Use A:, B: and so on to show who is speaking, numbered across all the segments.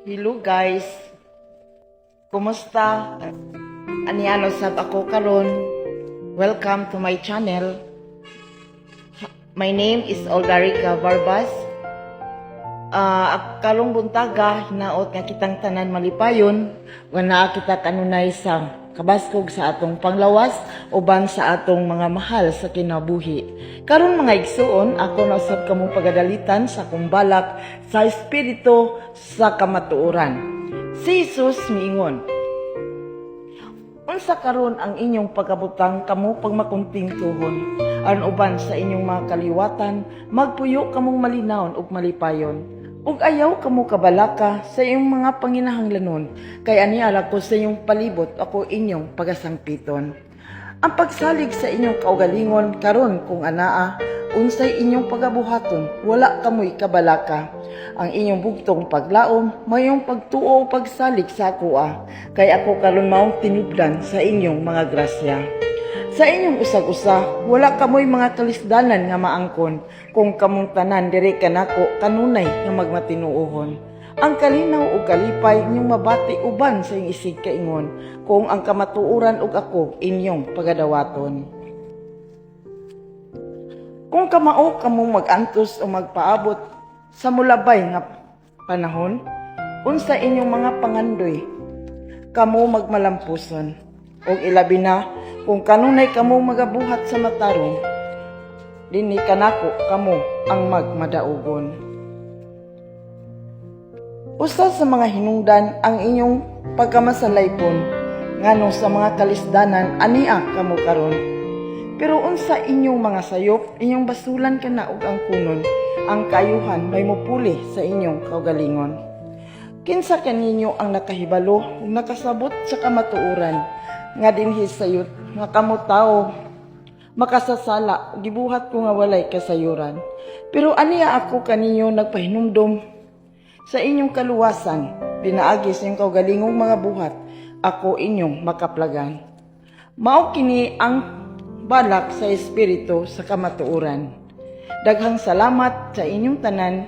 A: Hello guys, kumusta? Aniano sab ako karon. Welcome to my channel. My name is Oldarica Barbas. Karong buntaga hinaot nga kitang tanan malipayon wana kita kanunay sa kabaskog sa atong panglawas uban sa atong mga mahal sa kinabuhi. Karon mga igsuon, ako na usab kamong pagadalitan sa akong balak sa espiritu sa kamatuoran. Si Jesus miingon, unsa karon ang inyong pagkabutang kamo pagmakunting tuhon, aron uban sa inyong mga kaliwatan magpuyo kamong malinawon ug malipayon. Ug ayaw kamo kabalaka sa iyong mga panginahanglanon, kay ani ala ko sa iyong palibot ako inyong pagasangpiton. Ang pagsalig sa inyong kaugalingon karon kung anaa, unsay inyong pagabuhaton, wala kamoy kabalaka. Ang inyong bugtong paglaom, mayong pagtuo o pagsalig sa akoa, kay ako karon maong tinubdan sa inyong mga grasya. Sa inyong usag-usa, wala kamoy mga kalisdanan nga maangkon, kung kamong tanan diri kanako kanunay nga magmatinuohon. Ang kalinaw ug kalipay inyong mabati uban sa inyong isig kaingon, kung ang kamatuoran ug ako inyong pagadawaton. Kung kamao kamong mag-antos o magpaabot sa mulabay nga panahon, unsa inyong mga pangandoy, kamo magmalampuson, ug ilabi na kung kanunay kamo magabuhat sa matarong, dinhi kanako kamo ang magmadaugon. Usa sa mga hinungdan ang inyong pagkamasalaypon ngano sa mga kalisdanan ania kamo karon. Pero unsa inyong mga sayop, inyong basulan kana og ang kunon, ang kayuhan may mupuli sa inyong kaugalingon. Kinsa kaninyo ang nakahibalo ug nakasabot sa kamatuoran nga dinhi sayot nga kamo tawo makasasala, gibuhat ko nga walay kasayuran. Pero aniya ako kaninyo nagpahinumdom sa inyong kaluwasan, pinaagi sa inyong kaugalingong mga buhat, ako inyong makaplagan. Mao kini ang balak sa espiritu sa kamatuoran. Daghang salamat sa inyong tanan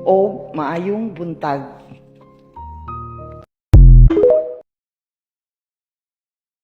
A: o maayong buntag.